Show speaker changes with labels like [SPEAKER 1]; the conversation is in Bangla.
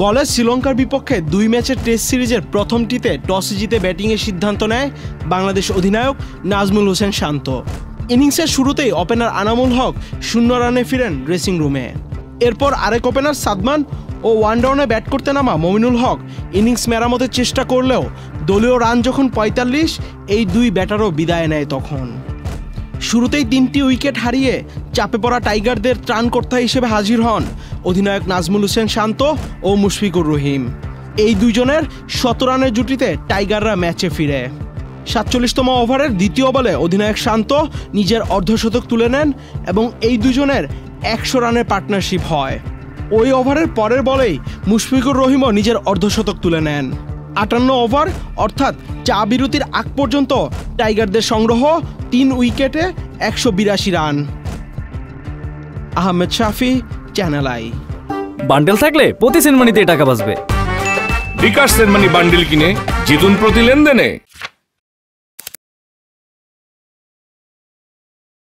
[SPEAKER 1] গলে শ্রীলঙ্কার বিপক্ষে ২ ম্যাচের টেস্ট সিরিজের প্রথমটিতে টস জিতে ব্যাটিংয়ের সিদ্ধান্ত নেয় বাংলাদেশ অধিনায়ক নাজমুল হোসেন শান্ত। ইনিংসের শুরুতেই ওপেনার আনামুল হক 0 রানে ফিরেন ড্রেসিং রুমে। এরপর আরেক ওপেনার সাদমান ও ওয়ান ডাউনে ব্যাট করতে নামা মমিনুল হক ইনিংস মেরামতের চেষ্টা করলেও দলীয় রান যখন ৪৫, এই দুই ব্যাটারও বিদায় নেয়। তখন শুরুতেই ৩টি উইকেট হারিয়ে চাপে পড়া টাইগারদের ত্রাণকর্তা হিসেবে হাজির হন অধিনায়ক নাজমুল হোসেন শান্ত ও মুশফিকুর রহিম। এই দুইজনের ১৭ রানের জুটিতে টাইগাররা ম্যাচে ফিরে। ৪৭তম ওভারের দ্বিতীয় বলে অধিনায়ক শান্ত নিজের অর্ধশতক তুলে নেন এবং এই দুজনের ১০০ রানের পার্টনারশিপ হয়। ওই ওভারের পরের বলেই মুশফিকুর রহিমও নিজের অর্ধশতক তুলে নেন। ৫৮ ওভার অর্থাৎ চা বিরতির আগ পর্যন্ত টাইগারদের সংগ্রহ ৩ উইকেটে ১৮২ run. Ahmed Shafi, channel I.
[SPEAKER 2] Bundle থাকলে প্রতি সেনমানিতে টাকা বাঁচবে।
[SPEAKER 3] বিকাশ সেনমানি বান্ডেল কিনে জিতুন প্রতি লেনদেনে।